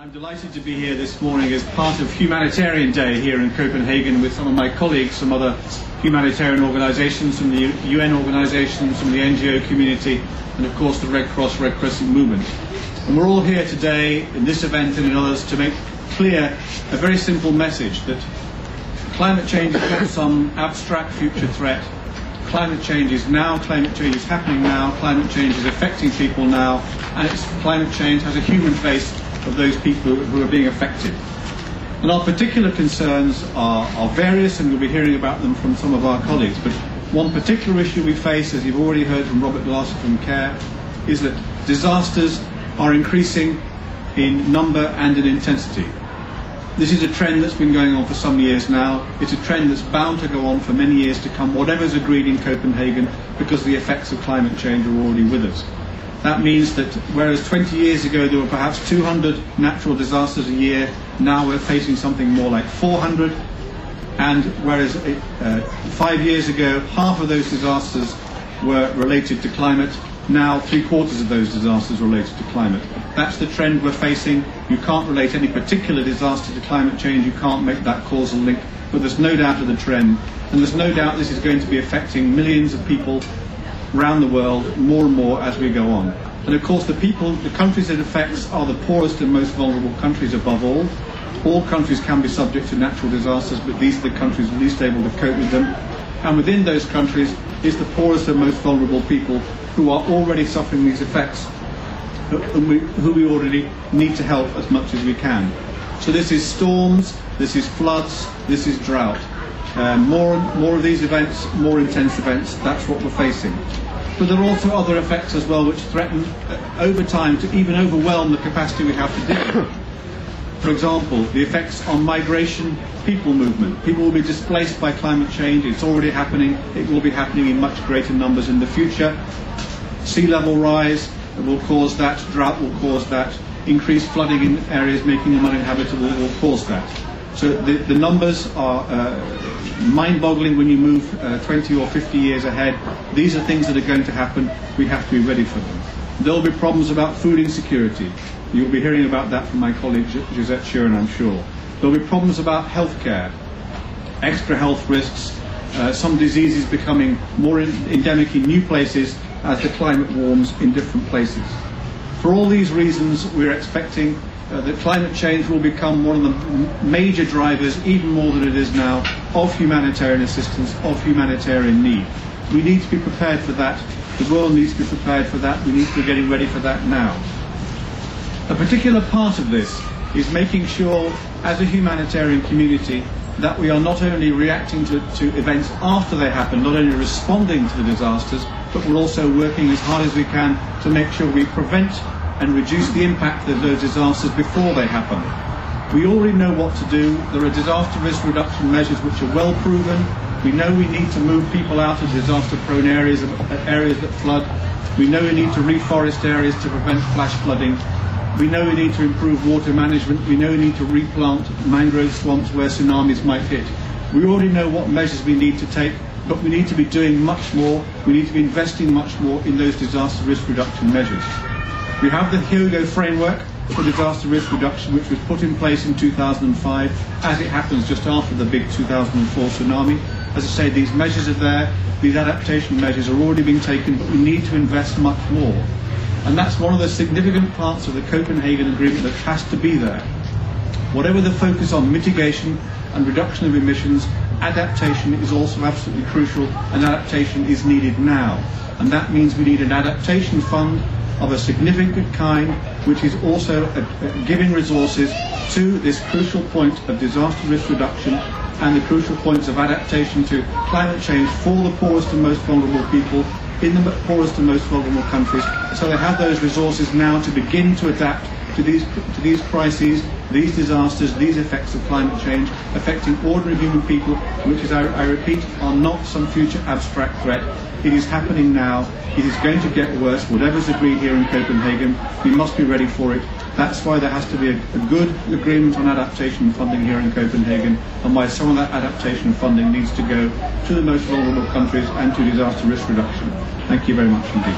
I'm delighted to be here this morning as part of Humanitarian Day here in Copenhagen with some of my colleagues from other humanitarian organisations, from the UN organisations, from the NGO community, and of course the Red Cross, Red Crescent movement. And we're all here today in this event and in others to make clear a very simple message that climate change is not some abstract future threat. Climate change is now, climate change is happening now, climate change is affecting people now, and climate change has a human face of those people who are being affected. And our particular concerns are various, and we'll be hearing about them from some of our colleagues. But one particular issue we face, as you've already heard from Robert Glasser from CARE, is that disasters are increasing in number and in intensity. This is a trend that's been going on for some years now. It's a trend that's bound to go on for many years to come, whatever's agreed in Copenhagen, because the effects of climate change are already with us. That means that whereas 20 years ago there were perhaps 200 natural disasters a year, now we're facing something more like 400. And whereas 5 years ago half of those disasters were related to climate, now 3/4 of those disasters are related to climate. That's the trend we're facing. You can't relate any particular disaster to climate change, you can't make that causal link, but there's no doubt of the trend. And there's no doubt this is going to be affecting millions of people around the world more and more as we go on. And of course the countries it affects are the poorest and most vulnerable countries above all. All countries can be subject to natural disasters, but these are the countries least able to cope with them. And within those countries is the poorest and most vulnerable people who are already suffering these effects, who we already need to help as much as we can. So this is storms, this is floods, this is drought. More of these events, more intense events, that's what we're facing. But there are also other effects as well which threaten over time to even overwhelm the capacity we have to deal with. For example, the effects on migration, people movement. People will be displaced by climate change, it's already happening, it will be happening in much greater numbers in the future. Sea level rise will cause that, drought will cause that, increased flooding in areas making them uninhabitable will cause that. So the numbers are mind-boggling when you move 20 or 50 years ahead. These are things that are going to happen. We have to be ready for them. There will be problems about food insecurity. You'll be hearing about that from my colleague Josette Schuren, I'm sure. There will be problems about healthcare, extra health risks, some diseases becoming more endemic in new places as the climate warms in different places. For all these reasons, we're expecting that climate change will become one of the major drivers, even more than it is now, of humanitarian assistance, of humanitarian need. We need to be prepared for that. The world needs to be prepared for that. We need to be getting ready for that now. A particular part of this is making sure, as a humanitarian community, that we are not only reacting to events after they happen, not only responding to the disasters, but we're also working as hard as we can to make sure we prevent and reduce the impact of those disasters before they happen. We already know what to do. There are disaster risk reduction measures which are well proven. We know we need to move people out of disaster-prone areas that flood. We know we need to reforest areas to prevent flash flooding. We know we need to improve water management. We know we need to replant mangrove swamps where tsunamis might hit. We already know what measures we need to take, but we need to be doing much more. We need to be investing much more in those disaster risk reduction measures. We have the Hyogo framework for disaster risk reduction, which was put in place in 2005, as it happens just after the big 2004 tsunami. As I say, these measures are there, these adaptation measures are already being taken, but we need to invest much more. And that's one of the significant parts of the Copenhagen Agreement that has to be there. Whatever the focus on mitigation and reduction of emissions, adaptation is also absolutely crucial, and adaptation is needed now. And that means we need an adaptation fund of a significant kind, which is also giving resources to this crucial point of disaster risk reduction and the crucial points of adaptation to climate change for the poorest and most vulnerable people in the poorest and most vulnerable countries, so they have those resources now to begin to adapt to these crises, these disasters, these effects of climate change affecting ordinary human people, which is, I repeat, are not some future abstract threat. It is happening now. It is going to get worse. Whatever's agreed here in Copenhagen, we must be ready for it. That's why there has to be a good agreement on adaptation funding here in Copenhagen, and why some of that adaptation funding needs to go to the most vulnerable countries and to disaster risk reduction. Thank you very much indeed.